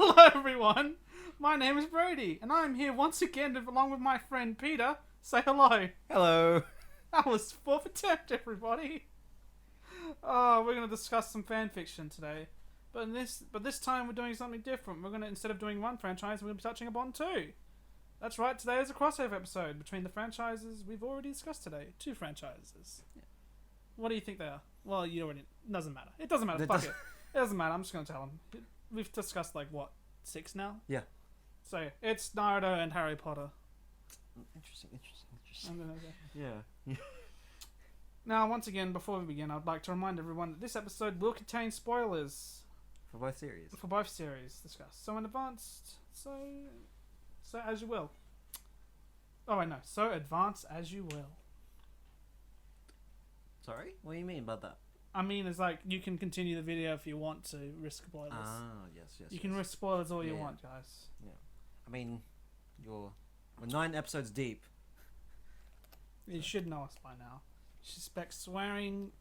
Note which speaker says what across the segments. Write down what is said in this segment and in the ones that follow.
Speaker 1: Hello everyone, my name is Brody, and I'm here once again along with my friend Peter. Say hello.
Speaker 2: Hello.
Speaker 1: That was fourth attempt, everybody. Oh, we're going to discuss some fanfiction today, but this time we're doing something different. We're going to, instead of doing one franchise, we're going to be touching upon two. That's right, today is a crossover episode between the franchises we've already discussed today. Two franchises. Yeah. What do you think they are? Well, you already... Doesn't matter. It doesn't matter. Fuck it. It doesn't matter. I'm just going to tell them. We've discussed, like, what, 6 now?
Speaker 2: Yeah.
Speaker 1: So, it's Naruto and Harry Potter.
Speaker 2: Interesting.
Speaker 1: I'm gonna go.
Speaker 2: Yeah.
Speaker 1: Now, once again, before we begin, I'd like to remind everyone that this episode will contain spoilers.
Speaker 2: For both series.
Speaker 1: For both series discussed. So, in advance... So as you will. Oh, wait, no. So advance as you will.
Speaker 2: Sorry? What do you mean by that?
Speaker 1: I mean, it's like, you can continue the video if you want to risk spoilers.
Speaker 2: Ah, yes.
Speaker 1: You can risk spoilers all you want, guys.
Speaker 2: Yeah. I mean, we're 9 episodes deep.
Speaker 1: You should know us by now. You suspect swearing,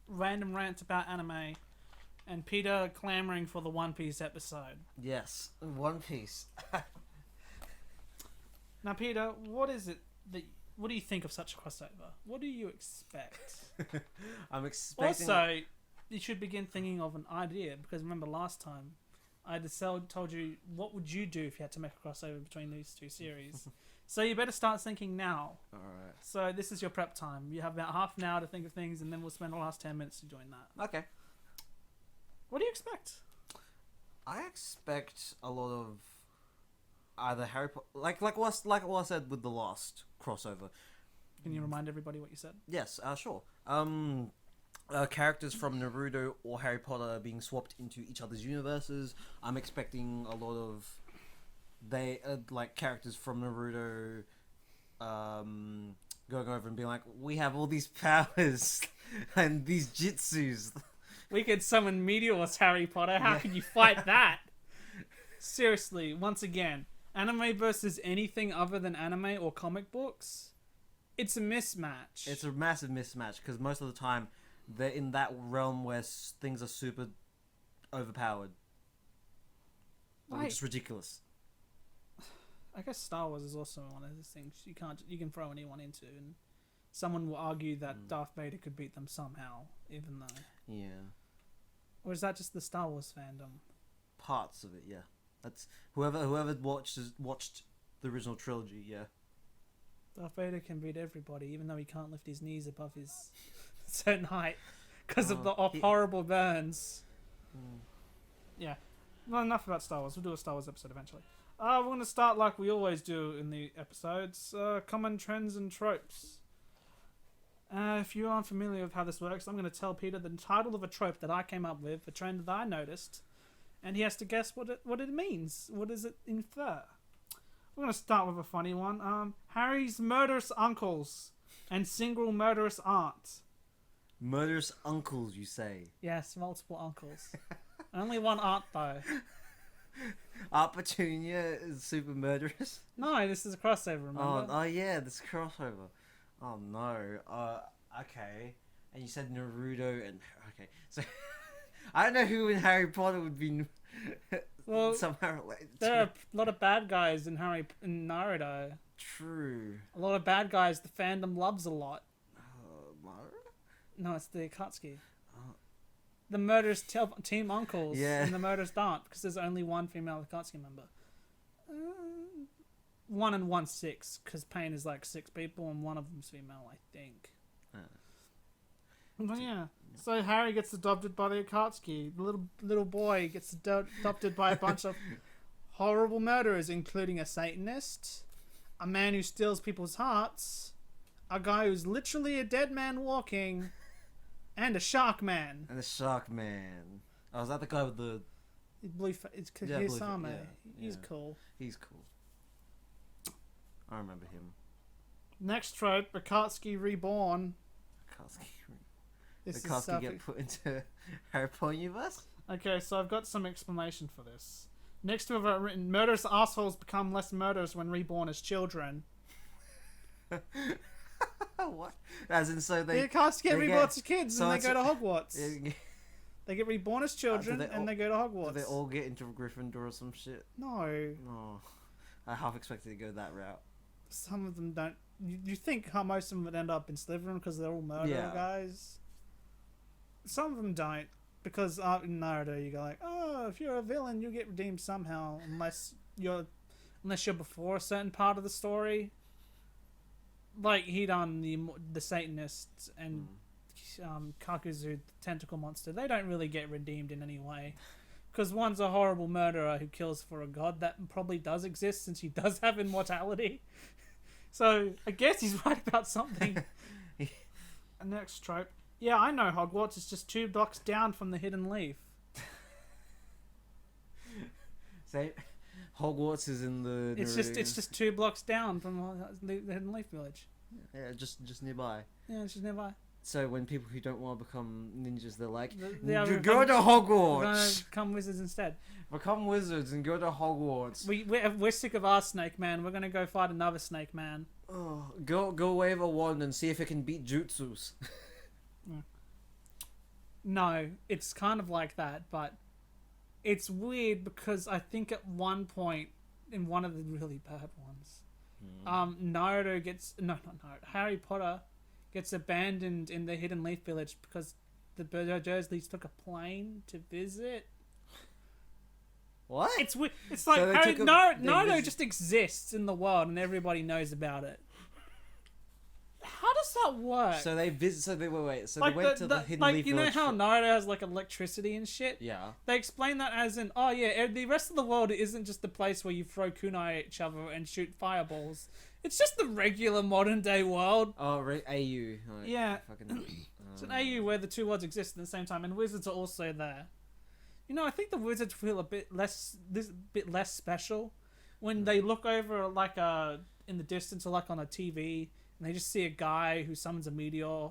Speaker 1: random rants about anime, and Peter clamoring for the One Piece episode.
Speaker 2: Yes. One Piece.
Speaker 1: Now, Peter, what do you think of such a crossover? What do you expect?
Speaker 2: I'm expecting...
Speaker 1: Also, you should begin thinking of an idea, because remember last time, I told you, what would you do if you had to make a crossover between these two series? So you better start thinking now.
Speaker 2: Alright.
Speaker 1: So this is your prep time. You have about half an hour to think of things, and then we'll spend the last 10 minutes to doing that.
Speaker 2: Okay.
Speaker 1: What do you expect?
Speaker 2: I expect a lot of either Harry Potter... Like what I said with the last crossover.
Speaker 1: Can you remind everybody what you said?
Speaker 2: Yes, sure. Characters from Naruto or Harry Potter being swapped into each other's universes. I'm expecting a lot of characters from Naruto going over and being like, we have all these powers and these jutsus.
Speaker 1: We could summon meteors, Harry Potter. How can you fight that? Seriously, once again, anime versus anything other than anime or comic books, it's a mismatch.
Speaker 2: It's a massive mismatch because most of the time they're in that realm where things are super overpowered. Which is ridiculous.
Speaker 1: I guess Star Wars is also one of those things you can throw anyone into, and someone will argue that Darth Vader could beat them somehow, even though.
Speaker 2: Yeah.
Speaker 1: Or is that just the Star Wars fandom?
Speaker 2: Parts of it, yeah. That's whoever watched the original trilogy, yeah.
Speaker 1: Darth Vader can beat everybody, even though he can't lift his knees above his certain height because of the horrible burns. Yeah. Well, enough about Star Wars. We'll do a Star Wars episode eventually. We're going to start like we always do in the episodes. Common trends and tropes. If you aren't familiar with how this works, I'm going to tell Peter the title of a trope that I came up with, a trend that I noticed, and he has to guess what it means. What does it infer? We're going to start with a funny one. Harry's murderous uncles and single murderous aunts.
Speaker 2: Murderous uncles, you say?
Speaker 1: Yes, multiple uncles. Only one aunt, though.
Speaker 2: Aunt Petunia is super murderous?
Speaker 1: No, this is a crossover, remember?
Speaker 2: Oh yeah, this crossover. Oh no. Okay. And you said Naruto and... Okay. So, I don't know who in Harry Potter would be somehow related to.
Speaker 1: There are a lot of bad guys in Naruto.
Speaker 2: True.
Speaker 1: A lot of bad guys the fandom loves a lot.
Speaker 2: Mara?
Speaker 1: No, it's the Akatsuki. The murderous team uncles and the murderous aunt, because there's only one female Akatsuki member. 1 and 1 6, because Pain is like 6 people and one of them's female, I think. But yeah, so Harry gets adopted by the Akatsuki. The little boy gets adopted by a bunch of horrible murderers, including a Satanist, a man who steals people's hearts, a guy who's literally a dead man walking, and a shark man.
Speaker 2: And the shark man. Oh, is that the guy with the...
Speaker 1: Blue it's Hisame.
Speaker 2: Yeah,
Speaker 1: He's cool.
Speaker 2: He's cool. I remember him.
Speaker 1: Next trope, Akatsuki Reborn.
Speaker 2: Akatsuki get put into Harry Potter universe?
Speaker 1: Okay, so I've got some explanation for this. Next to have written, murderous assholes become less murderous when reborn as children.
Speaker 2: What? As in, so they...
Speaker 1: The Akatsuki get reborn as kids and they go to Hogwarts. They get reborn as children and they go to Hogwarts.
Speaker 2: Do they all get into Gryffindor or some shit?
Speaker 1: No.
Speaker 2: Oh, I half expected to go that route.
Speaker 1: Some of them don't. You think how most of them would end up in Slytherin because they're all murderer guys? Some of them don't. Because in Naruto, you go like, oh, if you're a villain, you get redeemed somehow, unless you're before a certain part of the story. Like Hidan, the Satanist, and Kakuzu, the tentacle monster, they don't really get redeemed in any way. Because one's a horrible murderer who kills for a god that probably does exist since he does have immortality. So I guess he's right about something. Next trope. Yeah, I know Hogwarts. It's just 2 blocks down from the Hidden Leaf.
Speaker 2: Say, Hogwarts is in the.
Speaker 1: It's just 2 blocks down from the Hidden Leaf Village.
Speaker 2: Yeah, just nearby.
Speaker 1: Yeah, it's just nearby.
Speaker 2: So when people who don't want to become ninjas, they're like,
Speaker 1: you
Speaker 2: go to Hogwarts.
Speaker 1: We're gonna become wizards instead.
Speaker 2: Become wizards and go to Hogwarts.
Speaker 1: We're sick of our Snake Man. We're gonna go fight another Snake Man.
Speaker 2: Oh, go wave a wand and see if it can beat jutsus.
Speaker 1: No, it's kind of like that, but it's weird because I think at one point in one of the really bad ones, Naruto gets not Naruto, Harry Potter gets abandoned in the Hidden Leaf Village because the Dursleys took a plane to visit.
Speaker 2: What?
Speaker 1: It's weird. It's like
Speaker 2: So
Speaker 1: Naruto just exists in the world and everybody knows about it. How does that work?
Speaker 2: So they visit. So they wait. So
Speaker 1: like
Speaker 2: they went to the Hidden Leaf
Speaker 1: you know
Speaker 2: Village.
Speaker 1: how Naruto has like electricity and shit.
Speaker 2: Yeah.
Speaker 1: They explain that as in, oh yeah, the rest of the world isn't just the place where you throw kunai at each other and shoot fireballs. It's just the regular modern day world.
Speaker 2: Oh, AU. Like,
Speaker 1: Yeah.
Speaker 2: Fucking,
Speaker 1: It's an AU where the 2 worlds exist at the same time, and wizards are also there. You know, I think the wizards feel a bit less special when they look over like in the distance or like on a TV. And they just see a guy who summons a meteor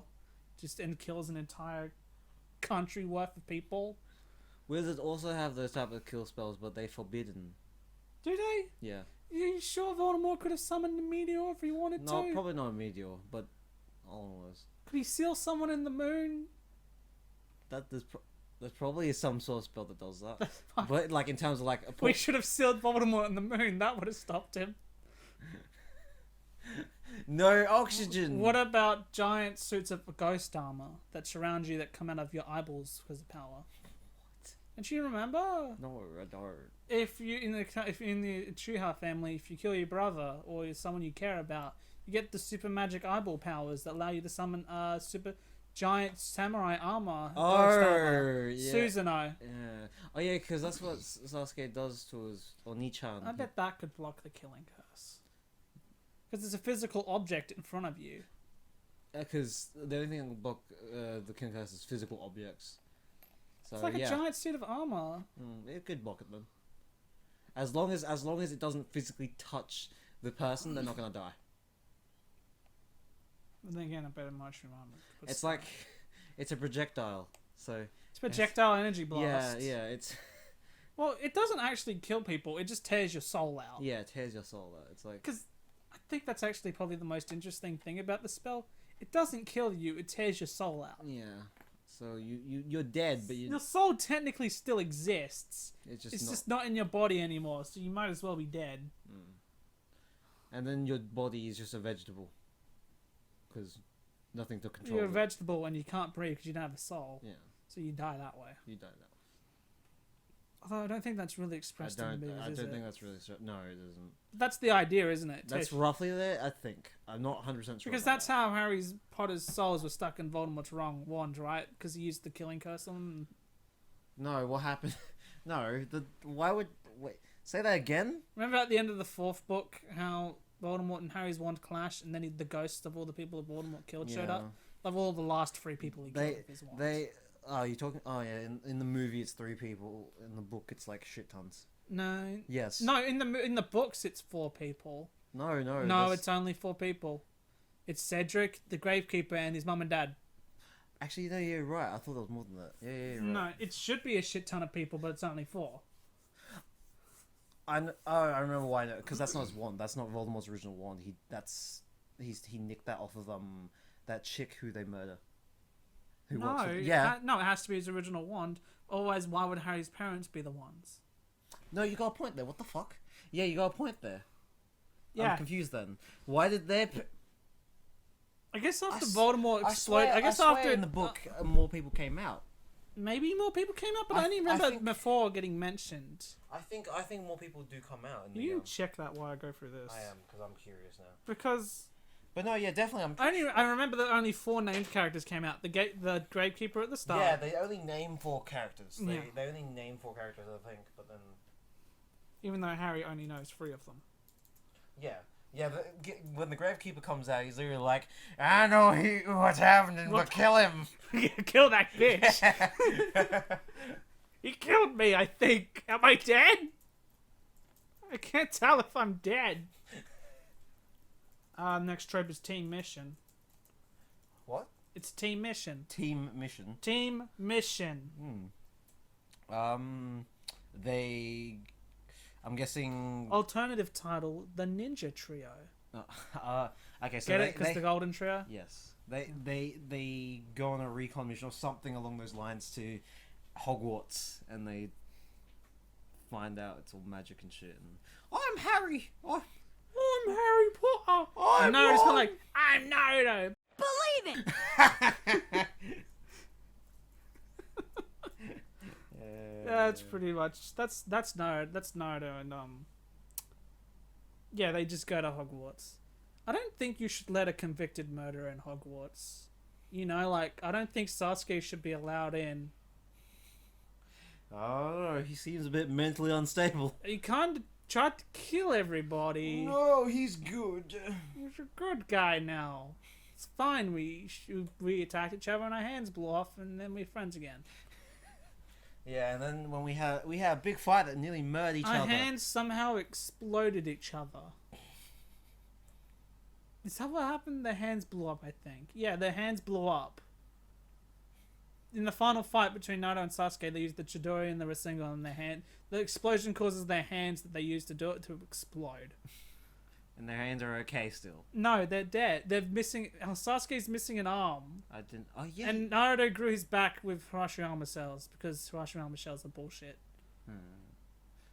Speaker 1: and kills an entire country worth of people.
Speaker 2: Wizards also have those type of kill spells, but they're forbidden.
Speaker 1: Do they?
Speaker 2: Yeah.
Speaker 1: Are you sure Voldemort could have summoned a meteor if he wanted to?
Speaker 2: No, probably not a meteor, but almost.
Speaker 1: Could he seal someone in the moon?
Speaker 2: There's probably some sort of spell that does that. But like in terms of like
Speaker 1: we should have sealed Voldemort in the moon. That would have stopped him.
Speaker 2: No oxygen.
Speaker 1: What about giant suits of ghost armor that surround you that come out of your eyeballs because of power? What? Don't you remember?
Speaker 2: No, I don't.
Speaker 1: If in the Uchiha family, if you kill your brother or someone you care about, you get the super magic eyeball powers that allow you to summon super giant samurai armor.
Speaker 2: Oh, yeah.
Speaker 1: Susanoo.
Speaker 2: Yeah. Oh yeah, because that's what Sasuke does to his Oni-chan.
Speaker 1: I bet that could block the killing curse. Because it's a physical object in front of you.
Speaker 2: Because the only thing that can block the killing curse is physical objects. So,
Speaker 1: it's like a giant suit of armor.
Speaker 2: It could block it then. As long as it doesn't physically touch the person, they're not gonna die.
Speaker 1: But then again, a better mushroom armor.
Speaker 2: It's like, it's a projectile. So
Speaker 1: it's projectile energy blast.
Speaker 2: Yeah, it's.
Speaker 1: Well, it doesn't actually kill people. It just tears your soul out.
Speaker 2: Yeah, it tears your soul out. It's like.
Speaker 1: Because I think that's actually probably the most interesting thing about the spell. It doesn't kill you. It tears your soul out.
Speaker 2: Yeah. So you're dead, but
Speaker 1: your soul technically still exists.
Speaker 2: It's
Speaker 1: just not in your body anymore. So you might as well be dead.
Speaker 2: And then your body is just a vegetable. Because nothing to control.
Speaker 1: You're a vegetable and you can't breathe because you don't have a soul.
Speaker 2: Yeah.
Speaker 1: So you die that way.
Speaker 2: You die that way.
Speaker 1: Although I don't think that's really expressed in the movies,
Speaker 2: I don't think that's really... No, it isn't.
Speaker 1: That's the idea, isn't it?
Speaker 2: That's roughly there, I think. I'm not 100% sure.
Speaker 1: Because that's how Harry Potter's souls were stuck in Voldemort's wand, right? Because he used the killing curse on them.
Speaker 2: No, what happened? No, why would... Wait, say that again?
Speaker 1: Remember at the end of the 4th book, how Voldemort and Harry's wand clashed, and then the ghosts of all the people that Voldemort killed showed up? Like all the last 3 people he killed with his wand.
Speaker 2: Oh, you're talking... Oh, yeah, in the movie it's 3 people. In the book it's like shit tons.
Speaker 1: No.
Speaker 2: Yes.
Speaker 1: No, in the books it's 4 people.
Speaker 2: No,
Speaker 1: it's only 4 people. It's Cedric, the Gravekeeper, and his mum and dad.
Speaker 2: Actually, no, you're right. I thought there was more than that. Yeah, you're right.
Speaker 1: No, it should be a shit ton of people, but it's only 4.
Speaker 2: I remember why. Because that's not his wand. That's not Voldemort's original wand. He nicked that off of that chick who they murder.
Speaker 1: No, no, it has to be his original wand. Otherwise, why would Harry's parents be the ones?
Speaker 2: No, you got a point there. What the fuck? Yeah, you got a point there.
Speaker 1: Yeah.
Speaker 2: I'm confused then. Why did their...
Speaker 1: I guess after Voldemort exploded...
Speaker 2: I guess after in the book, more people came out.
Speaker 1: Maybe more people came out, but I only remember before getting mentioned.
Speaker 2: I think more people do come out.
Speaker 1: You check that while I go through this.
Speaker 2: I am, because I'm curious now.
Speaker 1: Because...
Speaker 2: But no, yeah, definitely.
Speaker 1: I remember that only 4 named characters came out. The Gravekeeper at the start.
Speaker 2: Yeah, they only name 4 characters. They only name 4 characters, I think. But then,
Speaker 1: even though Harry only knows 3 of them.
Speaker 2: Yeah, when the Gravekeeper comes out, he's literally like, "I know what's happening, but kill him."
Speaker 1: Kill that bitch. He killed me. I think. Am I dead? I can't tell if I'm dead. Next trope is team mission.
Speaker 2: What?
Speaker 1: It's team mission.
Speaker 2: Team mission.
Speaker 1: Team mission.
Speaker 2: I'm guessing...
Speaker 1: Alternative title, the Ninja Trio.
Speaker 2: Okay, so
Speaker 1: get it? Because the Golden Trio?
Speaker 2: Yes. They go on a recon mission or something along those lines to Hogwarts, and they find out it's all magic and shit. And I'm Harry! I'm Harry Potter!
Speaker 1: I'm Naruto's kind of like, I'm Naruto!
Speaker 3: Believe it!
Speaker 1: That's pretty much that's Naruto and yeah, they just go to Hogwarts. I don't think you should let a convicted murderer in Hogwarts. You know, like, I don't think Sasuke should be allowed in.
Speaker 2: Oh, he seems a bit mentally unstable.
Speaker 1: He kind of tried to kill everybody.
Speaker 2: No, he's good.
Speaker 1: He's a good guy now. It's fine. We attacked each other and our hands blew off, and then we're friends again.
Speaker 2: Yeah, and then when we had a big fight that nearly murdered each other.
Speaker 1: Our hands somehow exploded each other. Is that what happened? Their hands blew up, I think. Yeah, their hands blew up. In the final fight between Naruto and Sasuke, they used the Chidori and the Rasengan on their hand. The explosion causes their hands that they used to do it to explode.
Speaker 2: And their hands are okay still.
Speaker 1: No, they're dead. They're missing... Sasuke's missing an arm.
Speaker 2: I didn't... Oh, yeah.
Speaker 1: And Naruto grew his back with Hirashirama cells, because Hirashirama cells are bullshit.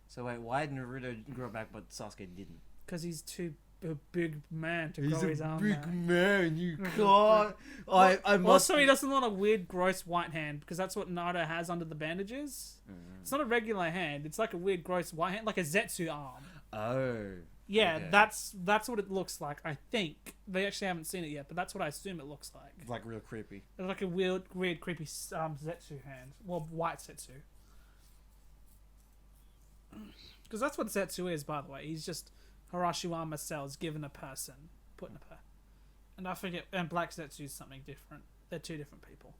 Speaker 2: So wait, why did Naruto grow back but Sasuke didn't?
Speaker 1: Because he's too a big man to grow his arm back.
Speaker 2: He's a big man, you can't... I must...
Speaker 1: Also, he doesn't want a weird, gross white hand, because that's what Naruto has under the bandages. It's not a regular hand. It's like a weird, gross white hand, like a Zetsu arm.
Speaker 2: Oh...
Speaker 1: Yeah,
Speaker 2: okay.
Speaker 1: that's what it looks like, I think. They actually haven't seen it yet, but that's what I assume it looks like.
Speaker 2: It's like real creepy.
Speaker 1: It's like a weird creepy Zetsu hand. Well, white Zetsu. Because that's what Zetsu is, by the way. He's just Hirashirama cells given a person. Put in a person. And I forget, and Black Zetsu is something different. They're 2 different people.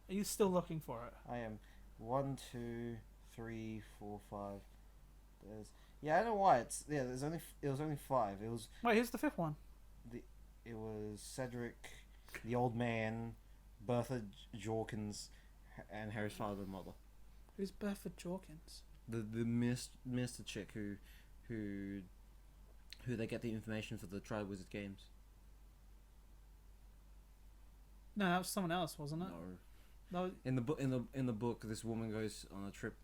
Speaker 1: Are you still looking for it?
Speaker 2: I am. 1, 2, 3, 4, 5... Yeah, I don't know why it was only 5. It was...
Speaker 1: Wait, here's the 5th one.
Speaker 2: It was Cedric, the old man, Bertha Jorkins, and Harry's father and mother.
Speaker 1: Who's Bertha Jorkins?
Speaker 2: The minister chick who they get the information for the Tri-Wizard games.
Speaker 1: No, that was someone else, wasn't it?
Speaker 2: No. In the book, this woman goes on a trip.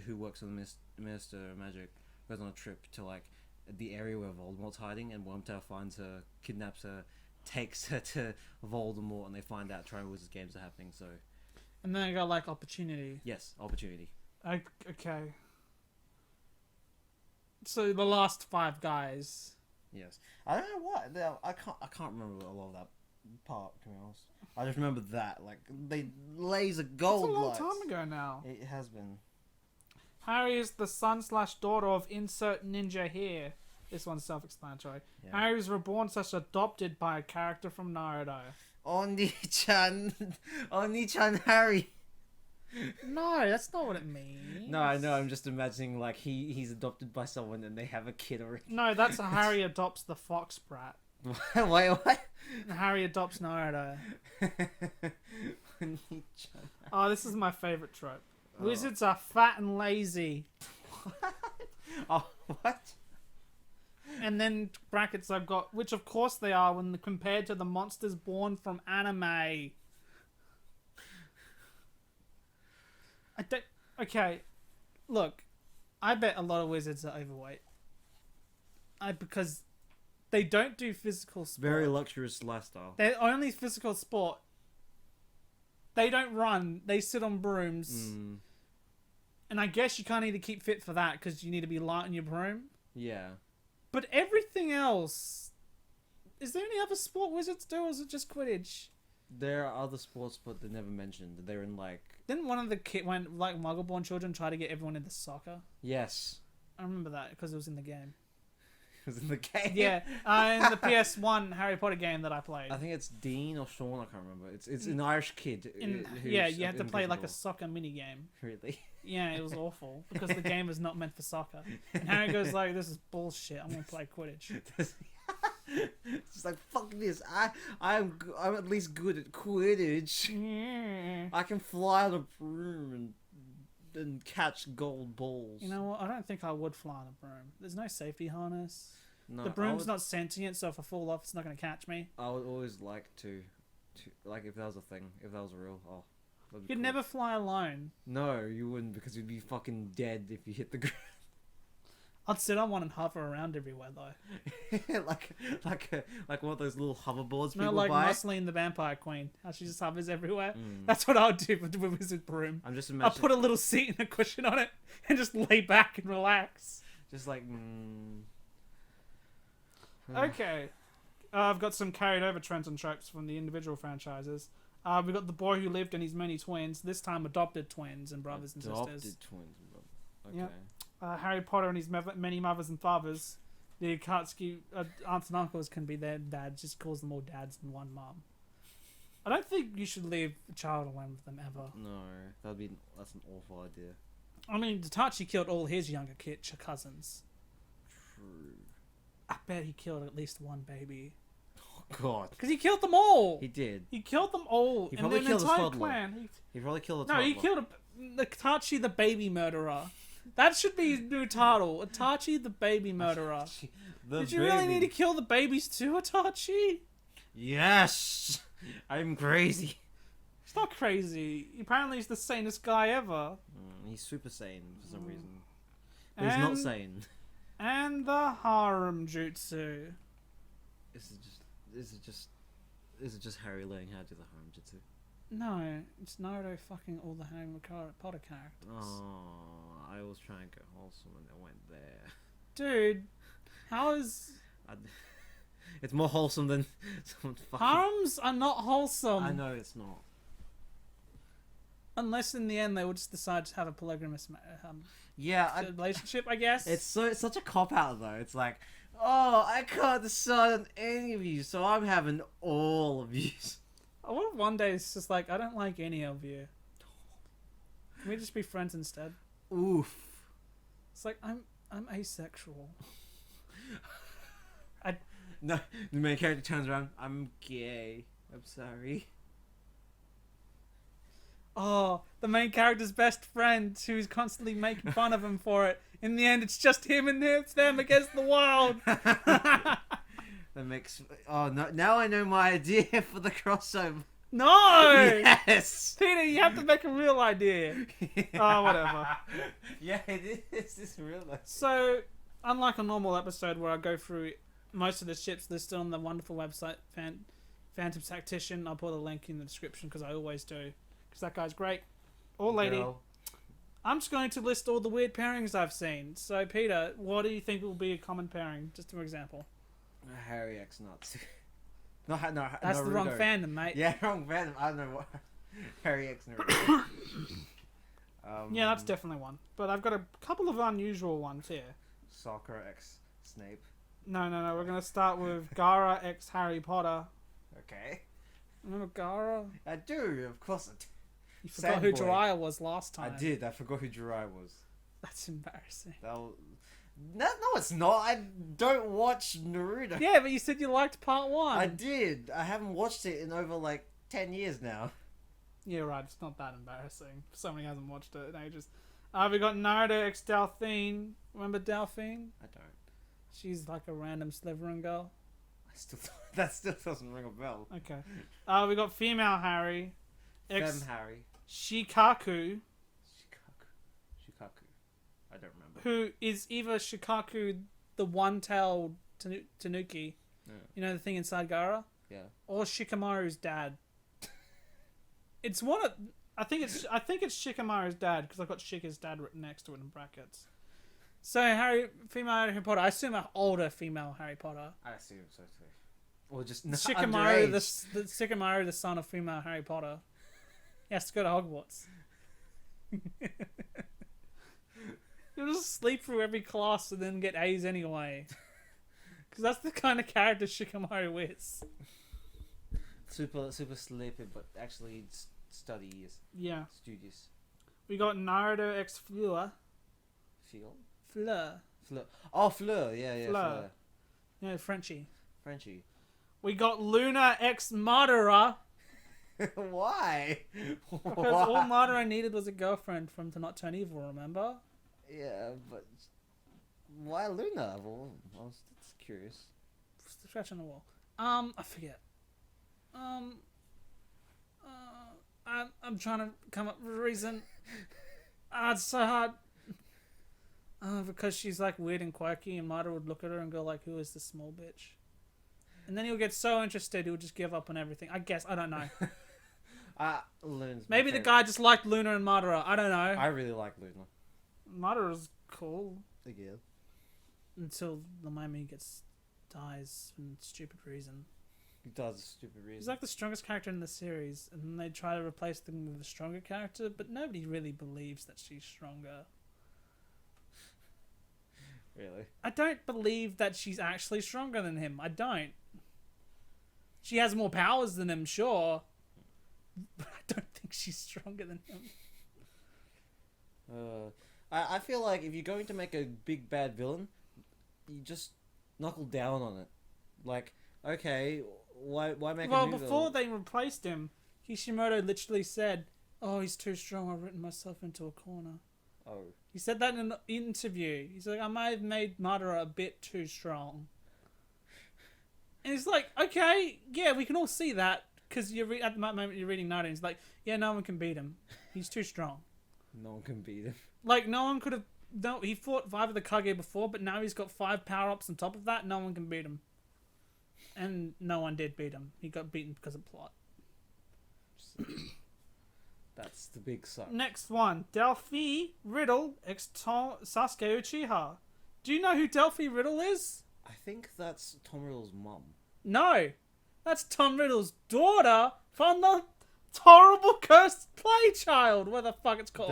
Speaker 2: Who works on the Minister of Magic goes on a trip to like the area where Voldemort's hiding, and Wormtail finds her, kidnaps her, takes her to Voldemort, and they find out Tri-Wizard games are happening. So,
Speaker 1: and then I got like opportunity.
Speaker 2: Yes, opportunity.
Speaker 1: Okay. So the last 5 guys.
Speaker 2: Yes, I don't know what I can't remember a lot of that part. To be honest, I just remember that like they laser gold.
Speaker 1: It's a long
Speaker 2: lights.
Speaker 1: time ago now.
Speaker 2: It has been.
Speaker 1: Harry is the son/daughter of insert ninja here. This one's self-explanatory. Yeah. Harry was reborn/adopted by a character from Naruto.
Speaker 2: Oni-chan Harry.
Speaker 1: No, that's not what it means.
Speaker 2: No, I know. I'm just imagining like he's adopted by someone and they have a kid already.
Speaker 1: No, that's a Harry adopts the fox brat.
Speaker 2: Wait, what?
Speaker 1: Harry adopts Naruto. Oh, this is my favorite trope. Oh. Wizards are fat and lazy.
Speaker 2: Oh, what?
Speaker 1: And then brackets I've got, which of course they are when compared to the monsters born from anime. I don't... Okay, look, I bet a lot of wizards are overweight. Because they don't do physical sport.
Speaker 2: Very luxurious lifestyle.
Speaker 1: They're only physical sport. They don't run. They sit on brooms. And I guess you can't even keep fit for that because you need to be light on your broom.
Speaker 2: Yeah.
Speaker 1: But everything else... Is there any other sport wizards do, or is it just Quidditch?
Speaker 2: There are other sports, but they're never mentioned. They're in, like...
Speaker 1: Didn't one of the Muggle-born children try to get everyone into soccer?
Speaker 2: Yes.
Speaker 1: I remember that because it was in the game.
Speaker 2: It was in the game?
Speaker 1: Yeah, in the PS1 Harry Potter game that I played.
Speaker 2: I think it's Dean or Sean, I can't remember. It's an Irish kid.
Speaker 1: Yeah, you had to play like a soccer mini-game.
Speaker 2: Really?
Speaker 1: Yeah, it was awful because the game was not meant for soccer. And Harry goes like, "This is bullshit. I'm gonna play Quidditch."
Speaker 2: It's like, fuck this. I'm at least good at Quidditch.
Speaker 1: Yeah.
Speaker 2: I can fly on a broom and catch gold balls.
Speaker 1: You know what? I don't think I would fly on a broom. There's no safety harness.
Speaker 2: No,
Speaker 1: The broom's not sentient, so if I fall off, it's not gonna catch me.
Speaker 2: I would always like to like if that was a thing, if that was real. Oh, that'd be
Speaker 1: You'd
Speaker 2: cool.
Speaker 1: never fly alone.
Speaker 2: No, you wouldn't, because you'd be fucking dead if you hit the ground.
Speaker 1: I'd sit on one and hover around everywhere though.
Speaker 2: like one of those little hoverboards
Speaker 1: No,
Speaker 2: people
Speaker 1: like
Speaker 2: buy.
Speaker 1: Muscline the Vampire Queen. How she just hovers everywhere. That's what I would do with a wizard broom.
Speaker 2: I'm just
Speaker 1: I'll
Speaker 2: imagining.
Speaker 1: put a little seat and a cushion on it and just lay back and relax.
Speaker 2: Just like.
Speaker 1: Okay. I've got some carried over trends and tropes from the individual franchises. We've got the boy who lived and his many twins, this time adopted twins and brothers and sisters.
Speaker 2: Adopted twins. Okay.
Speaker 1: Yep. Harry Potter and his many mothers and fathers. The Akatsuki aunts and uncles can be their dads, just calls them all dads and one mum. I don't think you should leave a child alone with them ever.
Speaker 2: No, that's an awful idea.
Speaker 1: I mean, Itachi killed all his younger cousins.
Speaker 2: True.
Speaker 1: I bet he killed at least one baby.
Speaker 2: Oh God.
Speaker 1: Because he killed them all.
Speaker 2: He did.
Speaker 1: He killed them all.
Speaker 2: He probably
Speaker 1: and
Speaker 2: killed
Speaker 1: an
Speaker 2: a
Speaker 1: entire
Speaker 2: toddler.
Speaker 1: clan.
Speaker 2: He probably killed a
Speaker 1: No,
Speaker 2: toddler.
Speaker 1: he killed the Itachi the baby murderer. That should be his new title. Itachi the baby murderer. Did you really need to kill the babies too, Itachi?
Speaker 2: Yes! I'm crazy.
Speaker 1: It's not crazy. Apparently he's the sanest guy ever.
Speaker 2: He's super sane for some reason. But he's not sane.
Speaker 1: And the harem jutsu.
Speaker 2: Is it just Harry learning how to do the harem jutsu?
Speaker 1: No, it's Naruto fucking all the Harry Potter characters.
Speaker 2: Oh, I was trying to go wholesome and I went there.
Speaker 1: Dude, how is...
Speaker 2: It's more wholesome than someone fucking...
Speaker 1: Harems are not wholesome.
Speaker 2: I know it's not.
Speaker 1: Unless in the end they would just decide to have a polygamous relationship, I guess.
Speaker 2: It's such a cop-out though. It's like, oh, I can't decide on any of you, so I'm having all of you.
Speaker 1: I wonder one day it's just like, I don't like any of you. Can we just be friends instead?
Speaker 2: Oof.
Speaker 1: It's like, I'm asexual.
Speaker 2: No, the main character turns around. I'm gay. I'm sorry.
Speaker 1: Oh, the main character's best friend who's constantly making fun of him for it. In the end, it's just him and them against the world.
Speaker 2: That makes... Oh, no, now I know my idea for the crossover.
Speaker 1: No!
Speaker 2: Yes!
Speaker 1: Peter, you have to make a real idea. Oh, whatever.
Speaker 2: Yeah, it is. It's real.
Speaker 1: So, unlike a normal episode where I go through most of the ships listed on the wonderful website, Phantom Tactician, I'll put a link in the description because I always do. Because that guy's great. Or lady.
Speaker 2: Girl.
Speaker 1: I'm just going to list all the weird pairings I've seen. So, Peter, what do you think will be a common pairing? Just an example.
Speaker 2: Harry X Nuts.
Speaker 1: That's the wrong fandom, mate.
Speaker 2: Yeah, wrong fandom. I don't know what. Harry X Naruto.
Speaker 1: Yeah, that's definitely one. But I've got a couple of unusual ones here.
Speaker 2: Sakura X Snape.
Speaker 1: No. We're going to start with Gara X Harry Potter.
Speaker 2: Okay.
Speaker 1: Remember Gara?
Speaker 2: I do, of course I do.
Speaker 1: You forgot
Speaker 2: Sad
Speaker 1: who
Speaker 2: boy.
Speaker 1: Jiraiya was last time.
Speaker 2: I did. I forgot who Jiraiya was.
Speaker 1: That's embarrassing.
Speaker 2: That was... No, it's not. I don't watch Naruto.
Speaker 1: Yeah, but you said you liked part 1.
Speaker 2: I did. I haven't watched it in over like 10 years now.
Speaker 1: Yeah, right. It's not that embarrassing. Somebody hasn't watched it in ages. We got Naruto X Delphine. Remember Delphine?
Speaker 2: I don't.
Speaker 1: She's like a random Slytherin girl.
Speaker 2: That still doesn't ring a bell.
Speaker 1: Okay. We got female Harry.
Speaker 2: Fem Harry.
Speaker 1: Shikaku.
Speaker 2: Shikaku. I don't remember.
Speaker 1: Who is either Shikaku, the one-tailed Tanuki, you know, the thing inside Gaara?
Speaker 2: Yeah.
Speaker 1: Or Shikamaru's dad. It's one of... I think it's Shikamaru's dad, because I've got Shika's dad written next to it in brackets. So, female Harry Potter. I assume an older female Harry Potter.
Speaker 2: I assume so too. Or just
Speaker 1: Shikamaru,
Speaker 2: underage.
Speaker 1: Shikamaru, the son of female Harry Potter. He has to go to Hogwarts. He'll just sleep through every class and then get A's anyway. Because that's the kind of character Shikamaru is.
Speaker 2: Super sleepy, but actually studies.
Speaker 1: Yeah.
Speaker 2: Studious.
Speaker 1: We got Naruto x Fleur.
Speaker 2: Fleur. Oh, Fleur. Yeah. Fleur.
Speaker 1: Yeah, Frenchie. We got Luna x Madara.
Speaker 2: Why?
Speaker 1: Because all Madara needed was a girlfriend for him to not turn evil, remember?
Speaker 2: Yeah, but why Luna? Well, I was curious.
Speaker 1: Scratch on the wall. I forget. I'm trying to come up with a reason. It's so hard. Because she's like weird and quirky, and Madara would look at her and go like, "Who is this small bitch?" And then he'll get so interested, he'll just give up on everything. I guess. I don't know.
Speaker 2: Luna's
Speaker 1: Maybe the guy just liked Luna and Madara. I don't know.
Speaker 2: I really like Luna.
Speaker 1: Madara's cool.
Speaker 2: Yeah.
Speaker 1: Until the Miami dies for stupid reason.
Speaker 2: He does a stupid reason.
Speaker 1: He's like the strongest character in the series, and then they try to replace them with a stronger character, but nobody really believes that she's stronger.
Speaker 2: Really?
Speaker 1: I don't believe that she's actually stronger than him. I don't. She has more powers than him, sure. But I don't think she's stronger than him.
Speaker 2: I feel like if you're going to make a big bad villain, you just knuckle down on it. Like, okay, why make a new
Speaker 1: Well, before
Speaker 2: villain?
Speaker 1: they replaced him, Kishimoto literally said, "Oh, he's too strong. I've written myself into a corner."
Speaker 2: Oh.
Speaker 1: He said that in an interview. He's like, "I may have made Madara a bit too strong." And he's like, "Okay, yeah, we can all see that." Because at the moment you're reading Naruto, and he's like, "Yeah, no one can beat him. He's too strong."
Speaker 2: No one can beat him.
Speaker 1: Like, no one could have... No, he fought 5 of the Kage before, but now he's got 5 power-ups on top of that. No one can beat him. And no one did beat him. He got beaten because of plot.
Speaker 2: That's the big suck.
Speaker 1: Next one. Delphi Riddle x Sasuke Uchiha. Do you know who Delphi Riddle is?
Speaker 2: I think that's Tom Riddle's mum.
Speaker 1: No. That's Tom Riddle's daughter from the horrible cursed play child. What the fuck it's called?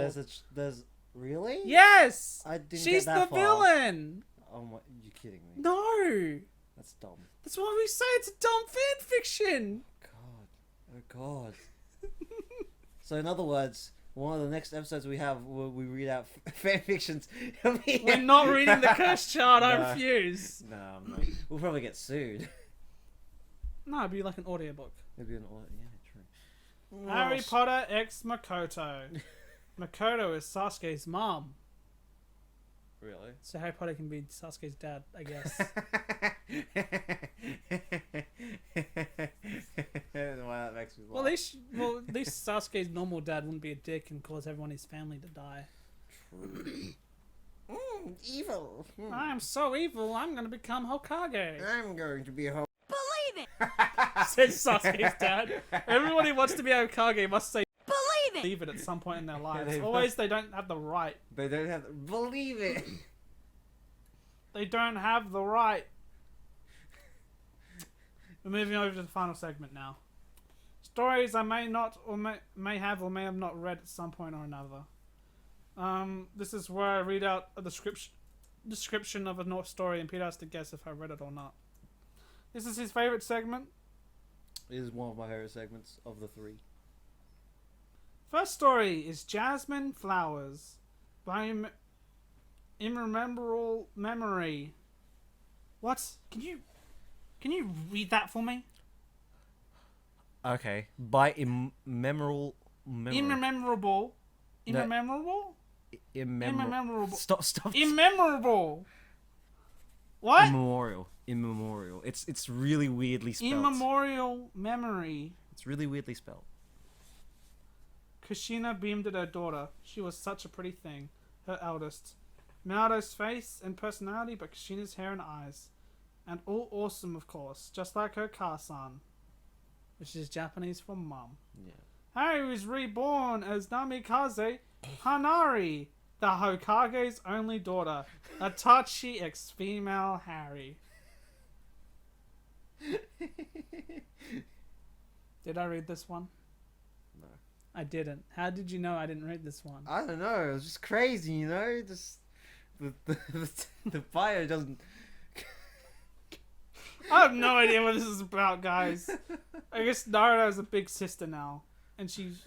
Speaker 2: There's really?
Speaker 1: Yes.
Speaker 2: I didn't
Speaker 1: She's
Speaker 2: get that
Speaker 1: the
Speaker 2: far.
Speaker 1: villain.
Speaker 2: Oh my! You kidding me?
Speaker 1: No.
Speaker 2: That's dumb.
Speaker 1: That's why we say it's a dumb fan fiction.
Speaker 2: Oh God. So in other words, one of the next episodes we have where we read out fan fictions.
Speaker 1: We're not reading the cursed child. I
Speaker 2: No.
Speaker 1: refuse.
Speaker 2: No, we'll probably get sued.
Speaker 1: No, it'd be like an audiobook.
Speaker 2: It'd be an yeah, true.
Speaker 1: Harry Potter x Makoto. Makoto is Sasuke's mom.
Speaker 2: Really?
Speaker 1: So Harry Potter can be Sasuke's dad, I guess.
Speaker 2: Why that makes me laugh.
Speaker 1: Well, at least Sasuke's normal dad wouldn't be a dick and cause everyone in his family to die.
Speaker 2: True. Evil.
Speaker 1: I am so evil, I'm going to become Hokage.
Speaker 2: I'm going to be a
Speaker 3: Believe it!
Speaker 1: Says Sasuke's dad. Everyone who wants to be Hokage must say
Speaker 3: Believe it!
Speaker 1: believe it at some point in their lives.
Speaker 2: they
Speaker 1: Always, they don't have the right.
Speaker 2: They don't have to believe it.
Speaker 1: They don't have the right. We're moving over to the final segment now. Stories I may not or may have not read at some point or another. This is where I read out a description of a North story, and Peter has to guess if I read it or not. This is his favorite segment.
Speaker 2: It is one of my favorite segments of the 3.
Speaker 1: First story is Jasmine Flowers by ImmemorialMemory. What? Can you read that for me?
Speaker 2: Okay. By immemorable memory.
Speaker 1: Immemorable.
Speaker 2: No.
Speaker 1: Immemorable? Immemorable.
Speaker 2: Stop.
Speaker 1: Immemorable. What?
Speaker 2: Immemorial. It's really weirdly spelled.
Speaker 1: ImmemorialMemory.
Speaker 2: It's really weirdly spelled.
Speaker 1: Kushina beamed at her daughter. She was such a pretty thing. Her eldest. Minato's face and personality, but Kushina's hair and eyes. And all awesome, of course. Just like her Kaa-san. Which is Japanese for mum.
Speaker 2: Yeah.
Speaker 1: Harry was reborn as Namikaze Hanari, the Hokage's only daughter. Itachi ex-female Harry. Did I read this one?
Speaker 2: No.
Speaker 1: I didn't. How did you know I didn't read this one?
Speaker 2: I don't know. It was just crazy, you know. Just the bio doesn't.
Speaker 1: I have no idea what this is about, guys. I guess Naruto has a big sister now, and she's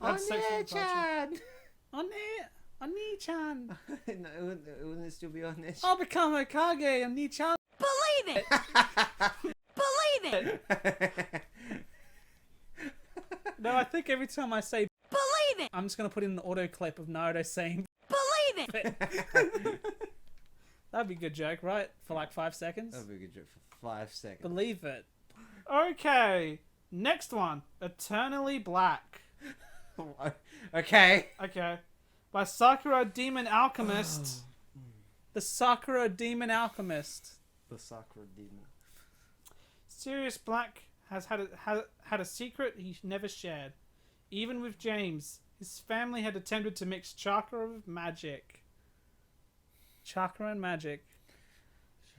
Speaker 1: had sex with Itachi. Oni-chan.
Speaker 2: No, wouldn't it still be on this?
Speaker 1: I'll become Hokage, Oni-chan.
Speaker 3: Believe it! Believe it!
Speaker 1: No, I think every time I say
Speaker 3: Believe it!
Speaker 1: I'm just gonna put in the auto clip of Naruto saying
Speaker 3: Believe it!
Speaker 1: that'd be a good joke, right? For like 5 seconds.
Speaker 2: That'd be a good joke for 5 seconds.
Speaker 1: Believe it. Okay, next one. Eternally Black.
Speaker 2: Okay.
Speaker 1: Okay, by Sakura Demon Alchemist. The Sakura Demon Alchemist.
Speaker 2: The Sakura Demon.
Speaker 1: Sirius Black has had a secret he never shared. Even with James, his family had attempted to mix chakra with magic. Chakra and magic.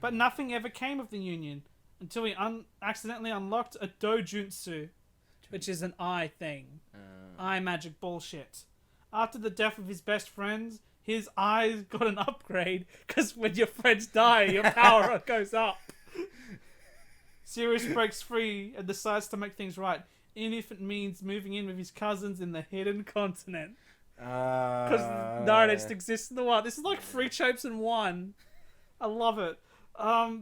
Speaker 1: But nothing ever came of the union until he accidentally unlocked a dojutsu, which is an eye thing. Eye magic bullshit. After the death of his best friends, his eyes got an upgrade because when your friends die, your power goes up. Sirius breaks free and decides to make things right, even if it means moving in with his cousins in the hidden continent. Because Naruto just exists in the world. This is like 3 tropes in one. I love it.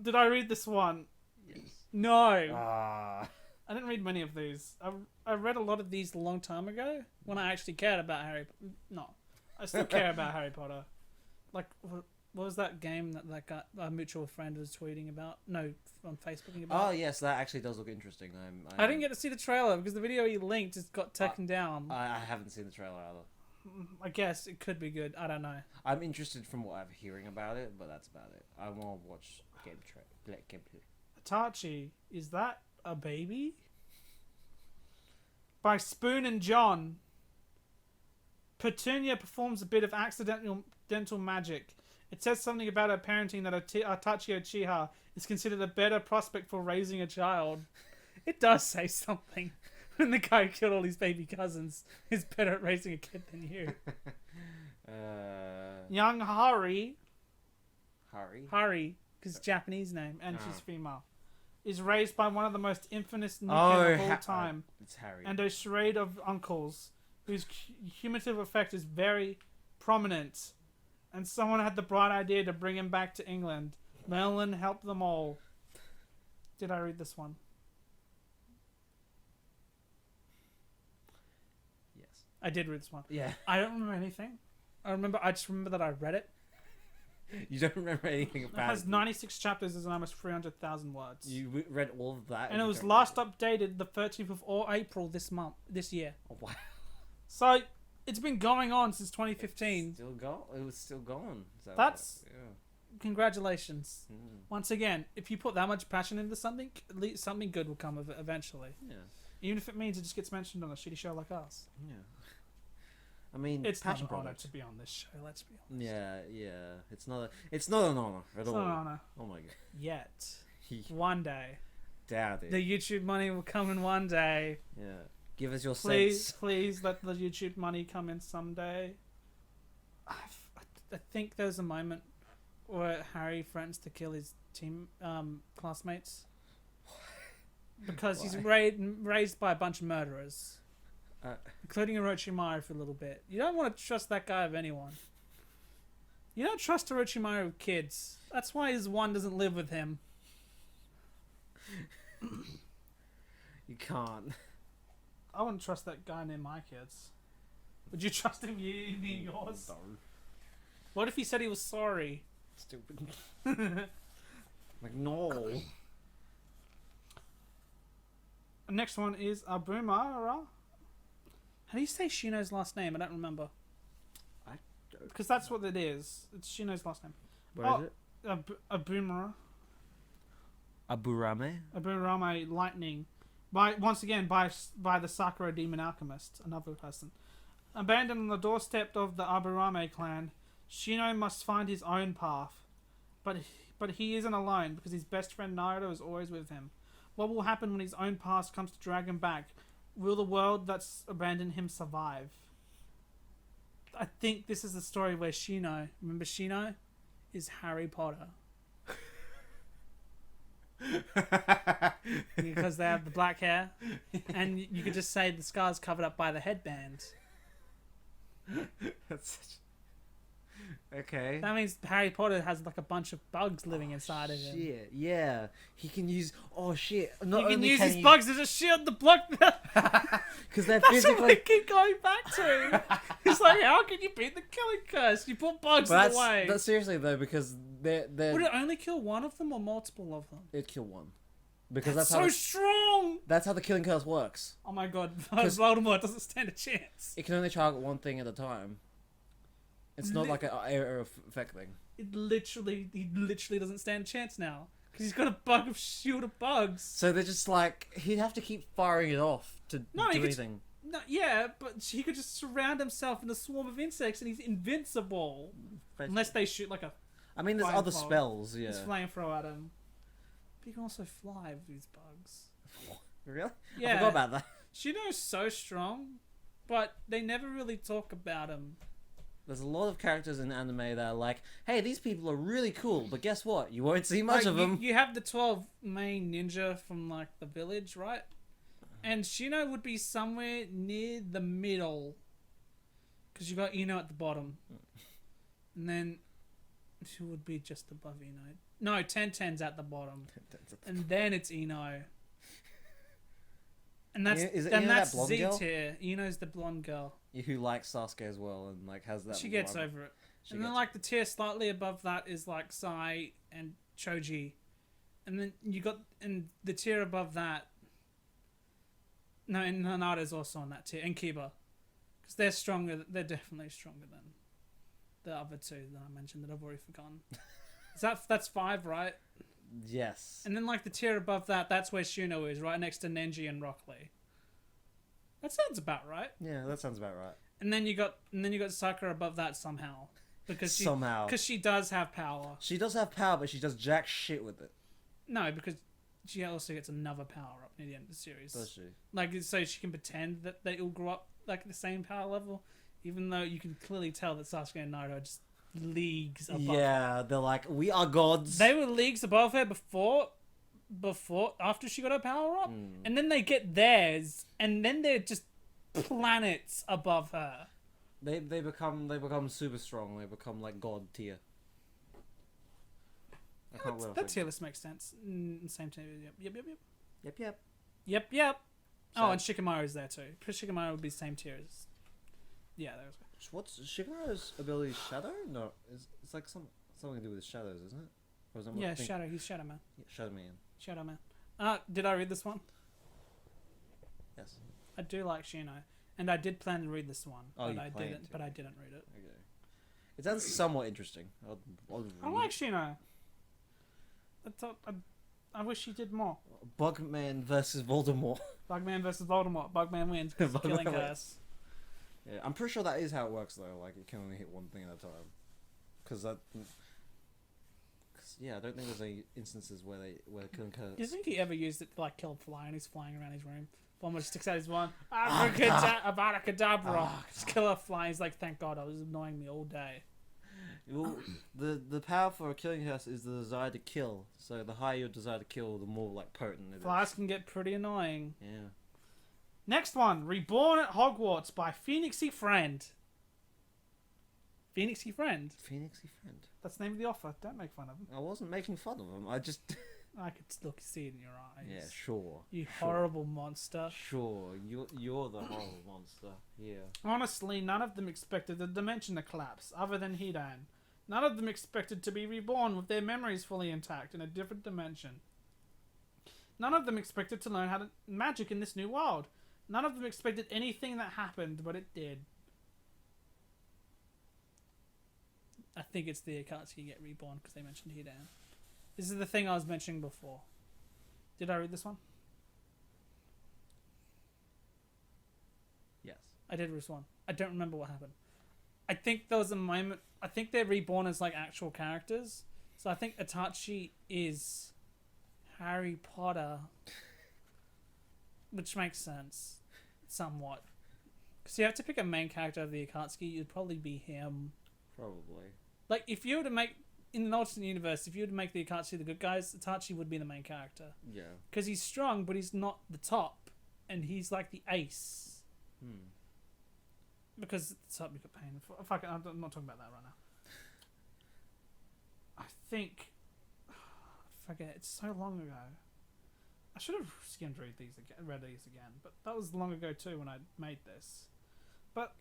Speaker 1: Did I read this one?
Speaker 2: Yes.
Speaker 1: No.
Speaker 2: Ah.
Speaker 1: I didn't read many of these. I read a lot of these a long time ago when I actually cared about Harry. No, I still care about Harry Potter. Like, what was that game that guy, a mutual friend was tweeting about? No, on Facebooking about.
Speaker 2: Oh yes, that actually does look interesting.
Speaker 1: I didn't get to see the trailer because the video he linked just got taken down.
Speaker 2: I haven't seen the trailer either.
Speaker 1: I guess it could be good. I don't know.
Speaker 2: I'm interested from what I'm hearing about it, but that's about it. I want to watch gameplay.
Speaker 1: Itachi, is that a baby? By SpoonandJohn. Petunia performs a bit of accidental magic. It says something about her parenting that Itachi Uchiha is considered a better prospect for raising a child. It does say something. When the guy who killed all his baby cousins is better at raising a kid than you. Young Hari, because Japanese name, and she's female, is raised by one of the most infamous Nikken of all time.
Speaker 2: It's Harry.
Speaker 1: And a charade of uncles, whose cumulative effect is very prominent. And someone had the bright idea to bring him back to England. Merlin helped them all. Did I read this one?
Speaker 2: Yes.
Speaker 1: I did read this one.
Speaker 2: Yeah.
Speaker 1: I don't remember anything. I just remember that I read it.
Speaker 2: You don't remember anything about it?
Speaker 1: It has 96 chapters and almost 300,000 words.
Speaker 2: You read all of that?
Speaker 1: And it was last updated the 13th of April this year.
Speaker 2: Oh, wow.
Speaker 1: So, it's been going on since 2015.
Speaker 2: Still go. It was still going. So
Speaker 1: That's...
Speaker 2: Yeah.
Speaker 1: Congratulations. Once again, if you put that much passion into something, at least something good will come of it eventually.
Speaker 2: Yeah.
Speaker 1: Even if it means it just gets mentioned on a shitty show like us.
Speaker 2: Yeah. I mean,
Speaker 1: it's not an honor
Speaker 2: product.
Speaker 1: to be on this show, let's be honest.
Speaker 2: Yeah. It's not an honor at all.
Speaker 1: It's not an honor.
Speaker 2: Oh my god.
Speaker 1: Yet. One day.
Speaker 2: Doubt it.
Speaker 1: The YouTube money will come in one day.
Speaker 2: Yeah. Give us your
Speaker 1: Please,
Speaker 2: cents.
Speaker 1: please let the YouTube money come in someday. I think there's a moment where Harry threatens to kill his team classmates because he's raised by a bunch of murderers, including Orochimaru for a little bit. You don't want to trust that guy with anyone. You don't trust Orochimaru with kids. That's why his one doesn't live with him.
Speaker 2: You can't.
Speaker 1: I wouldn't trust that guy near my kids. Would you trust him near yours?
Speaker 2: No.
Speaker 1: What if he said he was sorry?
Speaker 2: Stupid. Like, no.
Speaker 1: The next one is Aburame. How do you say Shino's last name? I don't remember. Because that's what it is. It's Shino's last name.
Speaker 2: Where is it?
Speaker 1: Aburame.
Speaker 2: Aburame?
Speaker 1: Lightning. Once again, by the sakurademonalchemist, another person. Abandoned on the doorstep of the Aburame clan, Shino must find his own path. But he isn't alone, because his best friend Naruto is always with him. What will happen when his own past comes to drag him back? Will the world that's abandoned him survive? I think this is the story where Shino, remember Shino, is Harry Potter. Because they have the black hair, and you could just say the scar's covered up by the headband.
Speaker 2: That's such... Okay.
Speaker 1: That means Harry Potter has like a bunch of bugs living inside of him.
Speaker 2: Shit, yeah. He can use... Oh, shit.
Speaker 1: He can use his bugs as a shield to block them.
Speaker 2: Because they're
Speaker 1: That's
Speaker 2: physically...
Speaker 1: what we keep going back to. It's like, how can you beat the killing curse? You put bugs in the way.
Speaker 2: That's seriously, though, because they're...
Speaker 1: Would it only kill one of them or multiple of them?
Speaker 2: It'd kill one. Because
Speaker 1: that's
Speaker 2: how
Speaker 1: so strong!
Speaker 2: That's how the killing curse works.
Speaker 1: Oh my god, Voldemort doesn't stand a chance.
Speaker 2: It can only target one thing at a time. It's not like an area of effect thing.
Speaker 1: He literally doesn't stand a chance now. Because he's got a shield of bugs.
Speaker 2: So they're just like, he'd have to keep firing it off to do anything.
Speaker 1: No, yeah, but he could just surround himself in a swarm of insects and he's invincible. Unless they shoot like a...
Speaker 2: I mean, there's other spells, yeah.
Speaker 1: It's flamethrower at him. But he can also fly with these bugs.
Speaker 2: Really?
Speaker 1: Yeah.
Speaker 2: I forgot about that.
Speaker 1: Shino's so strong, but they never really talk about him.
Speaker 2: There's a lot of characters in anime that are like, hey, these people are really cool, but guess what? You won't see much of them.
Speaker 1: You have the 12 main ninja from, like, the village, right? And Shino would be somewhere near the middle. Because you got Ino at the bottom. And then, who would be just above Ino? No, 10's at the bottom. And then it's Ino. And that's Z tier. Ino's the blonde girl.
Speaker 2: Who likes Sasuke as well and like has that.
Speaker 1: She gets over it. And then like the tier slightly above that is like Sai and Choji. And then you got the tier above that. No, and Hanada's also on that tier. And Kiba. Because they're stronger. They're definitely stronger than the other two that I mentioned that I've already forgotten. That's 5, right?
Speaker 2: Yes.
Speaker 1: And then like the tier above that, that's where Shino is, right next to Nenji and Rock Lee. That sounds about right.
Speaker 2: Yeah, that sounds about right.
Speaker 1: And then you got Sakura above that somehow. Because she does have power.
Speaker 2: She does have power, but she does jack shit with it.
Speaker 1: No, because she also gets another power up near the end of the series.
Speaker 2: Does she?
Speaker 1: Like, so she can pretend that they all grow up like at the same power level, even though you can clearly tell that Sasuke and Naruto are just leagues above.
Speaker 2: Yeah, they're like, we are gods.
Speaker 1: They were leagues above her after she got her power up, and then they get theirs, and then they're just planets above her.
Speaker 2: They become super strong. They become like god tier.
Speaker 1: That tier list makes sense. Same tier. Yep. Oh, and Shikamaru's there too. Shikamaru would be same tier as. Yeah, there was.
Speaker 2: What's Shikamaru's ability? Shadow? No, it's like something to do with shadows, isn't it? Or is that
Speaker 1: Shadow. He's Shadow Man.
Speaker 2: Yeah, Shadow Man.
Speaker 1: Shadow Man. Did I read this one?
Speaker 2: Yes.
Speaker 1: I do like Shino, and I did plan to read this one,
Speaker 2: but
Speaker 1: I didn't. But I didn't read it.
Speaker 2: Okay. It sounds somewhat interesting.
Speaker 1: I like Shino. I wish he did more.
Speaker 2: Bugman versus Voldemort.
Speaker 1: Bugman versus Voldemort. Bugman wins. Killing curse.
Speaker 2: Yeah, I'm pretty sure that is how it works though. Like it can only hit one thing at a time. Because I don't think there's any instances where killing curse.
Speaker 1: Do you think he ever used it to like kill a fly and he's flying around his room? One just sticks out his one. Abracadabra. Just kill a fly. He's like, thank God, I was annoying me all day.
Speaker 2: Well, the power for a killing curse is the desire to kill. So the higher your desire to kill, the more like potent it is.
Speaker 1: Flies can get pretty annoying.
Speaker 2: Yeah.
Speaker 1: Next one, Reborn at Hogwarts by Phoenixyfriend. Phoenixyfriend.
Speaker 2: Phoenixyfriend.
Speaker 1: That's the name of the offer. Don't make fun of him.
Speaker 2: I wasn't making fun of him. I just.
Speaker 1: I could look, see it in your eyes.
Speaker 2: Yeah, sure.
Speaker 1: You horrible monster.
Speaker 2: Sure, you're the horrible monster. Yeah.
Speaker 1: Honestly, none of them expected the dimension to collapse, other than Hidan. None of them expected to be reborn with their memories fully intact in a different dimension. None of them expected to learn how to magic in this new world. None of them expected anything that happened, but it did. I think it's the Akatsuki get reborn because they mentioned here down. This is the thing I was mentioning before. Did I read this one?
Speaker 2: Yes.
Speaker 1: I did read this one. I don't remember what happened. I think there was a moment. I think they're reborn as like actual characters. So I think Itachi is Harry Potter, which makes sense, somewhat. Because you have to pick a main character of the Akatsuki, it'd probably be him.
Speaker 2: Probably.
Speaker 1: Like, if you were to make, in an alternate universe, if you were to make the Akatsuki the good guys, Itachi would be the main character. Yeah. Because he's strong, but he's not the top, and he's like the ace. Because it's up, you got pain. Fuck it, I'm not talking about that right now. I think... I forget, it's so long ago. I should have skimmed read these again, but that was long ago too when I made this. But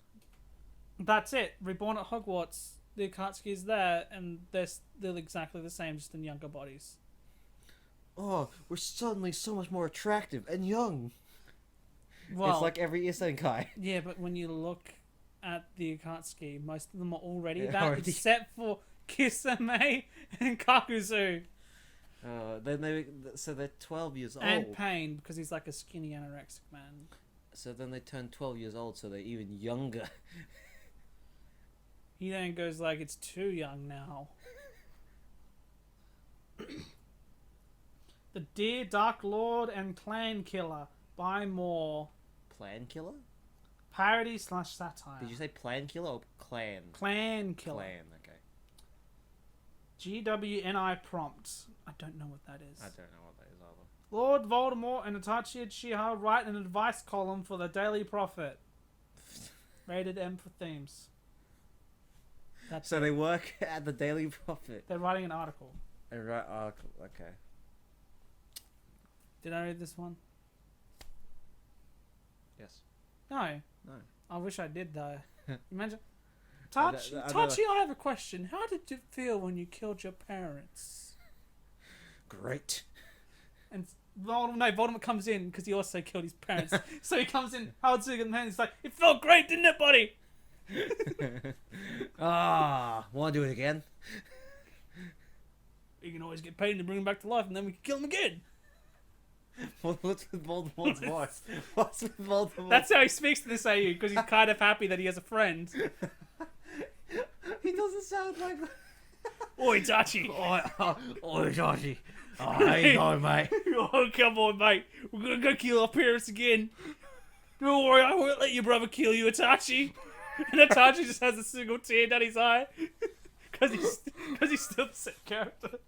Speaker 1: that's it. Reborn at Hogwarts, the Akatsuki is there, and they're still exactly the same, just in younger bodies.
Speaker 2: Oh, we're suddenly so much more attractive and young.
Speaker 1: Well,
Speaker 2: it's like every isekai.
Speaker 1: Yeah, but when you look at the Akatsuki, most of them are already that, except for Kisame and Kakuzu.
Speaker 2: Then they're 12 years old.
Speaker 1: And Pain, because he's like a skinny anorexic man.
Speaker 2: So then they turn 12 years old, so they're even younger.
Speaker 1: He then goes like, it's too young now. The Dear Dark Lord and Clan Killer by Moor.
Speaker 2: Plan Killer?
Speaker 1: Parody / satire.
Speaker 2: Did you say Plan Killer or Clan?
Speaker 1: Clan Killer.
Speaker 2: Clan, okay.
Speaker 1: GWNI prompt. I don't know what that is.
Speaker 2: I don't know what that is either.
Speaker 1: Lord Voldemort and Itachi Uchiha write an advice column for the Daily Prophet. Rated M for themes.
Speaker 2: So they work at the Daily Prophet.
Speaker 1: They're writing an article.
Speaker 2: They write article, okay.
Speaker 1: Did I read this one?
Speaker 2: Yes.
Speaker 1: No.
Speaker 2: No.
Speaker 1: I wish I did though. Imagine. Tachi, I have a question. How did it feel when you killed your parents?
Speaker 2: Great.
Speaker 1: And Voldemort comes in because he also killed his parents. So he comes in, holds it in the hand, he's like, it felt great, didn't it, buddy?
Speaker 2: Want to do it again?
Speaker 1: You can always get paid to bring him back to life, and then we can kill him again.
Speaker 2: What's with Voldemort's voice? What's with Voldemort?
Speaker 1: That's how he speaks to this AU, because he's kind of happy that he has a friend.
Speaker 2: He doesn't sound like...
Speaker 1: Oi, Itachi.
Speaker 2: Oi, Itachi. Oh, how you going, mate?
Speaker 1: Oh, come on, mate. We're going to go kill our parents again. Don't worry, I won't let your brother kill you, Itachi. And Itachi just has a single tear down his eye. Because he's still the same character.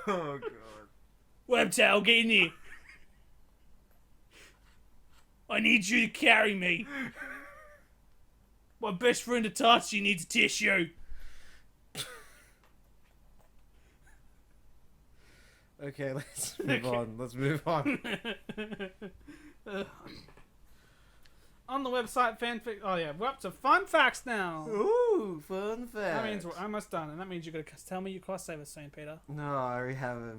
Speaker 2: Oh, God.
Speaker 1: Webtail, get in here. I need you to carry me. My best friend Itachi needs a tissue.
Speaker 2: Okay, let's move on.
Speaker 1: On the website, fanfic... Oh, yeah, we're up to fun facts now.
Speaker 2: Ooh, fun facts.
Speaker 1: That means we're almost done, and that means you're going to tell me your crossover soon, Peter.
Speaker 2: No, I already have it.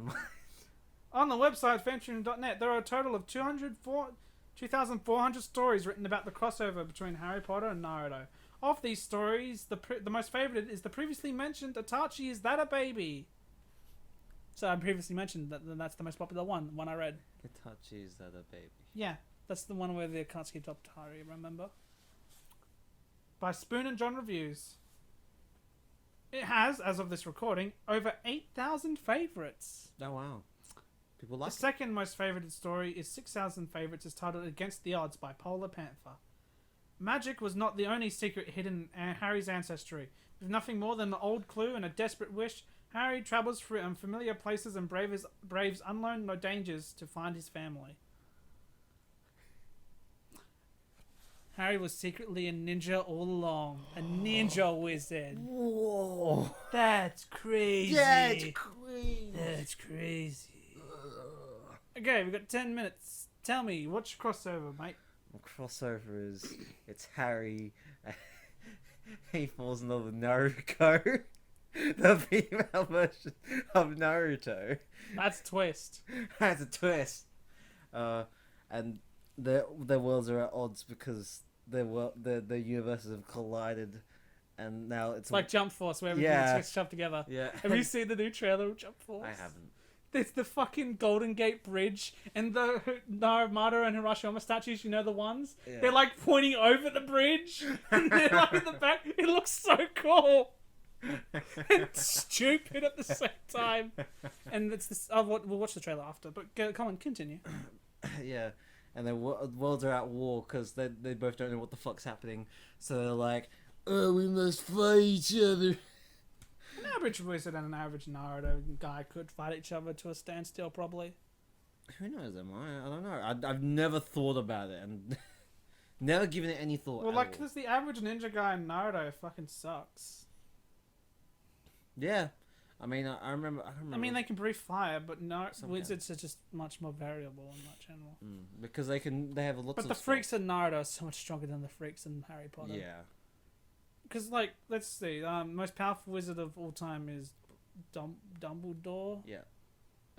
Speaker 1: On the website, fanfiction.net, there are a total of 2,400 stories written about the crossover between Harry Potter and Naruto. Of these stories, the most favourite is the previously mentioned Itachi Is That a Baby? So I previously mentioned that's the most popular one I read.
Speaker 2: Itachi Is That a Baby?
Speaker 1: Yeah, that's the one where the Akatsuki topped Hari, remember? By SpoonandJohn Reviews. It has, as of this recording, over 8,000 favourites.
Speaker 2: Oh, wow. People like
Speaker 1: The second most favoured story is 6,000 favourites, is titled Against the Odds by PolarPanther. Magic was not the only secret hidden in Harry's ancestry. With nothing more than an old clue and a desperate wish, Harry travels through unfamiliar places and braves unknown dangers to find his family. Harry was secretly a ninja all along. A ninja wizard.
Speaker 2: Whoa.
Speaker 1: That's crazy.
Speaker 2: That's crazy.
Speaker 1: That's crazy. Okay, we've got 10 minutes. Tell me, what's your crossover, mate?
Speaker 2: crossover is it's Harry. He falls in love with Naruto, the female version of Naruto.
Speaker 1: That's a twist.
Speaker 2: That's a twist. And their worlds are at odds because their universes have collided, and now it's
Speaker 1: It's like Jump Force, where everything gets shoved together.
Speaker 2: Yeah.
Speaker 1: Have you seen the new trailer of Jump Force?
Speaker 2: I haven't.
Speaker 1: There's the fucking Golden Gate Bridge and the Naruto and Hirashiyama statues, you know the ones?
Speaker 2: Yeah.
Speaker 1: They're like pointing over the bridge and they're like in the back. It looks so cool and stupid at the same time. And it's this. We'll watch the trailer after, but come on, continue.
Speaker 2: Yeah, and their worlds are at war because they both don't know what the fuck's happening. So they're like, "Oh, we must fight each other."
Speaker 1: An average wizard and an average Naruto guy could fight each other to a standstill, probably.
Speaker 2: Who knows? I don't know. I've never thought about it and never given it any thought.
Speaker 1: Well, like, because the average ninja guy in Naruto fucking sucks.
Speaker 2: Yeah, I remember.
Speaker 1: I mean, they can breathe fire, but no,
Speaker 2: Some
Speaker 1: wizards are just much more variable in that general.
Speaker 2: because they have lots
Speaker 1: But
Speaker 2: of
Speaker 1: the
Speaker 2: stuff.
Speaker 1: freaks in Naruto are so much stronger than the freaks in Harry Potter.
Speaker 2: Yeah.
Speaker 1: Because, like, let's see, most powerful wizard of all time is Dumbledore.
Speaker 2: Yeah.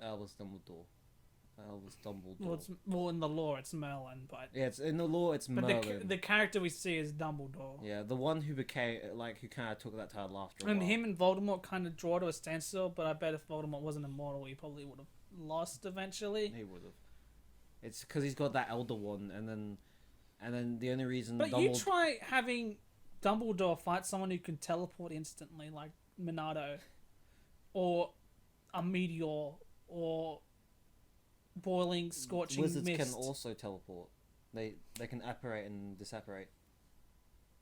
Speaker 2: Albus Dumbledore.
Speaker 1: Well, it's more in the lore, it's Merlin, but
Speaker 2: Yeah, it's in the lore. It's
Speaker 1: but
Speaker 2: Merlin.
Speaker 1: the character we see is Dumbledore.
Speaker 2: Yeah, the one who became who kind of took that title after.
Speaker 1: And him and Voldemort kind of draw to a standstill, but I bet if Voldemort wasn't immortal, he probably would have lost eventually.
Speaker 2: He would have. It's because he's got that elder one, and then the only reason.
Speaker 1: But you try having Dumbledore fight someone who can teleport instantly, like Minato, or a meteor, or boiling, scorching
Speaker 2: Wizards
Speaker 1: mist.
Speaker 2: can also teleport. They can apparate and disapparate.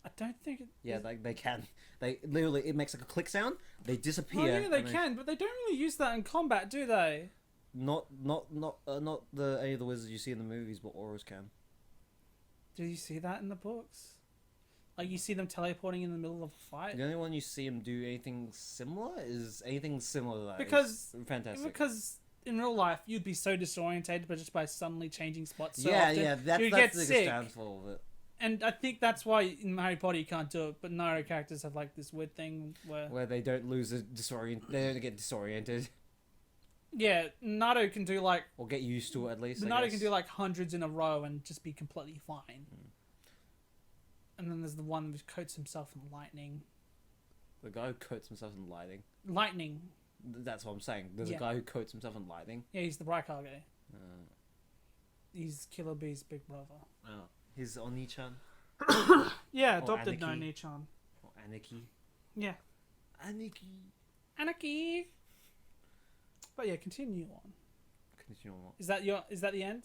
Speaker 1: I don't think.
Speaker 2: Yeah, they can. They literally it makes like a click sound. They disappear.
Speaker 1: Oh yeah, they can, but they don't really use that in combat, do they?
Speaker 2: Not any of the wizards you see in the movies, but auras can.
Speaker 1: Do you see that in the books? Like you see them teleporting in the middle of a fight?
Speaker 2: The only one you see him do anything similar is anything similar to that.
Speaker 1: Because
Speaker 2: is fantastic.
Speaker 1: Because in real life you'd be so disorientated, but just by suddenly changing spots. So
Speaker 2: yeah,
Speaker 1: often,
Speaker 2: yeah,
Speaker 1: you'd
Speaker 2: that's
Speaker 1: get
Speaker 2: the
Speaker 1: sick.
Speaker 2: downfall of it.
Speaker 1: And I think that's why in Harry Potter you can't do it, but Naruto characters have like this weird thing where
Speaker 2: Where they don't they don't get disoriented
Speaker 1: yeah, Naruto can do like
Speaker 2: or get used to it at least.
Speaker 1: Naruto can do like hundreds in a row and just be completely fine. And then there's the one who coats himself in lightning.
Speaker 2: The guy who coats himself in lightning.
Speaker 1: Lightning.
Speaker 2: That's what I'm saying. There's a guy who coats himself in lightning.
Speaker 1: Yeah, he's the bright car guy. He's Killer Bee's big brother.
Speaker 2: Oh, he's Oni-chan.
Speaker 1: Yeah,
Speaker 2: Or
Speaker 1: adopted
Speaker 2: Aniki.
Speaker 1: Noni-chan.
Speaker 2: Or Aniki.
Speaker 1: Yeah.
Speaker 2: Aniki.
Speaker 1: Anarchy. But yeah, continue on.
Speaker 2: Continue on.
Speaker 1: Is that the end?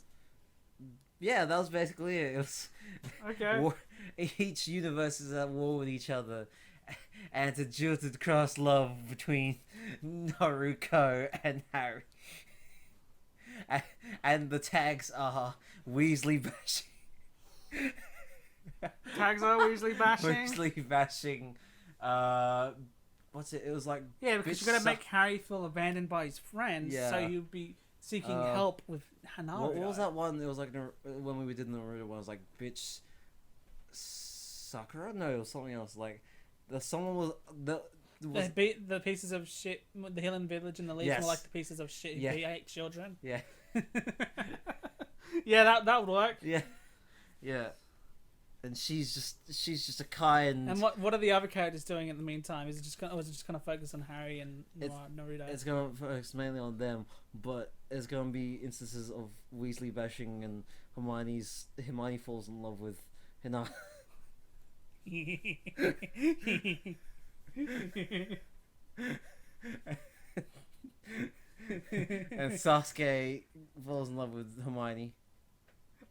Speaker 2: Yeah, that was basically it. It was
Speaker 1: Okay.
Speaker 2: each universe is at war with each other, and it's a jilted cross love between Naruto and Harry. And the tags are Weasley bashing.
Speaker 1: Tags are Weasley bashing.
Speaker 2: Weasley bashing. What's it? It was like
Speaker 1: Yeah, because
Speaker 2: bitch
Speaker 1: you're gonna
Speaker 2: suck-
Speaker 1: make Harry feel abandoned by his friends, so
Speaker 2: Yeah.
Speaker 1: you'd be seeking help with Naruto.
Speaker 2: What was that one? It was like when we did Naruto one. It was like bitch Sakura. No, it was something else. Like someone was
Speaker 1: The pieces of shit, the Hillen Village and the Leaves
Speaker 2: Yes.
Speaker 1: were like the pieces of shit who
Speaker 2: Yeah.
Speaker 1: hate children.
Speaker 2: yeah.
Speaker 1: Yeah, that would work.
Speaker 2: Yeah, yeah, and she's just a kind.
Speaker 1: And what are the other characters doing in the meantime? Is it just gonna, or is it just gonna focus on Harry and Naruto?
Speaker 2: It's gonna focus mainly on them, but there's gonna be instances of Weasley bashing and Hermione falls in love with Hina. And Sasuke falls in love with Hermione.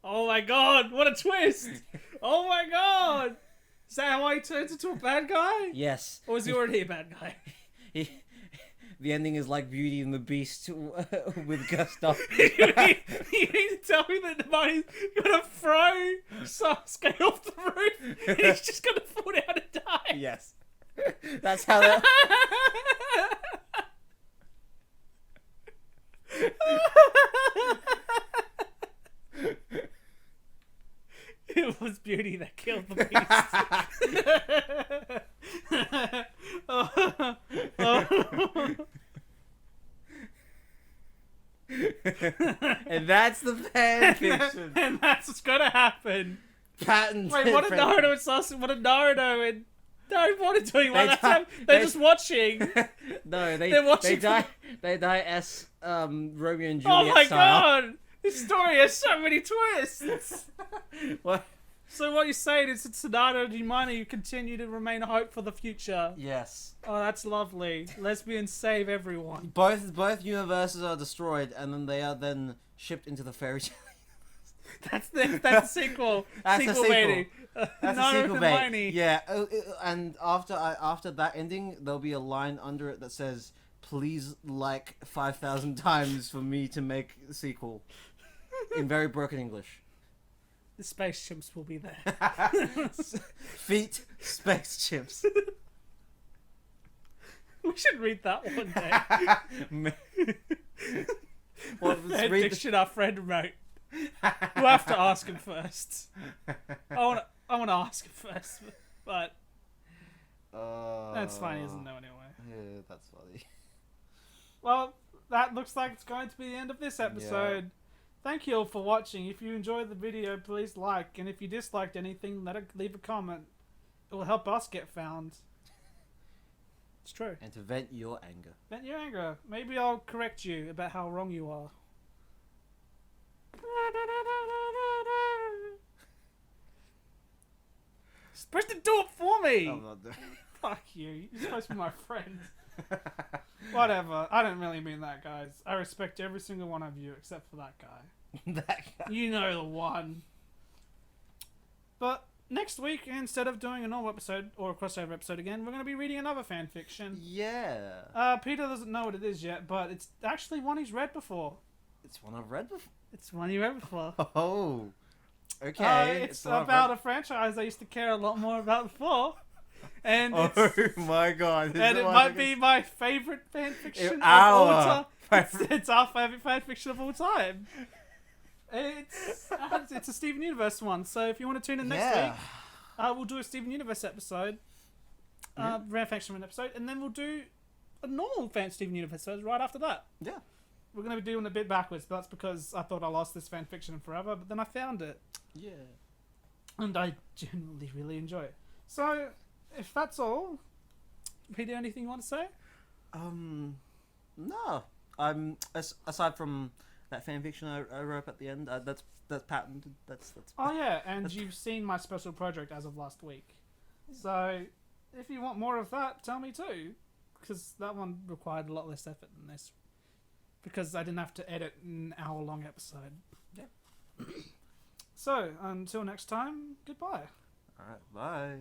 Speaker 1: Oh my god, what a twist! Oh my god! Is that why he turns into a bad guy?
Speaker 2: Yes.
Speaker 1: Or is he already a bad guy?
Speaker 2: The ending is like Beauty and the Beast with Gustav.
Speaker 1: You mean to tell me that Hermione's gonna throw Sasuke off the roof and he's just gonna fall down and die?
Speaker 2: Yes. That's how that...
Speaker 1: was Beauty that killed the beast.
Speaker 2: And that's the fan fiction.
Speaker 1: And that's what's gonna happen.
Speaker 2: Patent.
Speaker 1: Wait, what did Naruto and Sasuke? What did Naruto and Harry Potter doing? They're just watching.
Speaker 2: No,
Speaker 1: they're watching.
Speaker 2: They die as Romeo and Juliet
Speaker 1: Oh my
Speaker 2: style.
Speaker 1: god! This story has so many twists.
Speaker 2: What?
Speaker 1: So what you're saying is that Sonata and Imani, you continue to remain hope for the future.
Speaker 2: Yes.
Speaker 1: Oh, that's lovely. Lesbians save everyone.
Speaker 2: Both universes are destroyed, and then they are then shipped into the fairy tale.
Speaker 1: That's the sequel.
Speaker 2: That's
Speaker 1: sequel,
Speaker 2: a sequel.
Speaker 1: baby.
Speaker 2: That's a
Speaker 1: Naruto
Speaker 2: sequel,
Speaker 1: and
Speaker 2: mate.
Speaker 1: Hermione.
Speaker 2: Yeah, and after that ending, there'll be a line under it that says, "Please like 5,000 times for me to make a sequel," in very broken English.
Speaker 1: The space chimps will be there.
Speaker 2: Feet, space chips.
Speaker 1: We should read that one day.
Speaker 2: Well, let's read
Speaker 1: Fiction our friend wrote. We'll have to ask him first. I want to ask him first, but that's funny, isn't it? Anyway.
Speaker 2: Yeah, that's funny.
Speaker 1: Well, that looks like it's going to be the end of this episode. Yeah. Thank you all for watching. If you enjoyed the video, please like, and if you disliked anything, leave a comment. It will help us get found. It's true.
Speaker 2: And to vent your anger.
Speaker 1: Vent your anger. Maybe I'll correct you about how wrong you are. You're supposed to do it for me!
Speaker 2: I'm not doing
Speaker 1: Fuck you. You're supposed to be my friend. Whatever. I don't really mean that, guys. I respect every single one of you except for that guy.
Speaker 2: that guy.
Speaker 1: You know the one. But next week, instead of doing a normal episode or a crossover episode again, we're going to be reading another fan fiction.
Speaker 2: Yeah.
Speaker 1: Peter doesn't know what it is yet, but it's actually one he's read before.
Speaker 2: It's one I've read before.
Speaker 1: It's one you read before.
Speaker 2: Oh. Okay.
Speaker 1: It's about a franchise I used to care a lot more about before. And
Speaker 2: oh my god.
Speaker 1: And it might be my favourite fan fiction of
Speaker 2: our
Speaker 1: all time. It's our favourite fan fiction of all time. It's a Steven Universe one, so if you want to tune in next week, we'll do a Steven Universe episode, fan fiction episode, and then we'll do a normal Steven Universe episode right after that.
Speaker 2: Yeah.
Speaker 1: We're going to be doing a bit backwards, but that's because I thought I lost this fan fiction forever, but then I found it.
Speaker 2: Yeah.
Speaker 1: And I genuinely really enjoy it. So, if that's all, Peter, anything you want to say?
Speaker 2: No. Aside from that fan fiction I wrote at the end, that's patented. That's.
Speaker 1: Oh yeah, and you've seen my special project as of last week. So, if you want more of that, tell me too, because that one required a lot less effort than this. Because I didn't have to edit an hour-long episode.
Speaker 2: Yeah.
Speaker 1: So, until next time, goodbye.
Speaker 2: Alright, bye.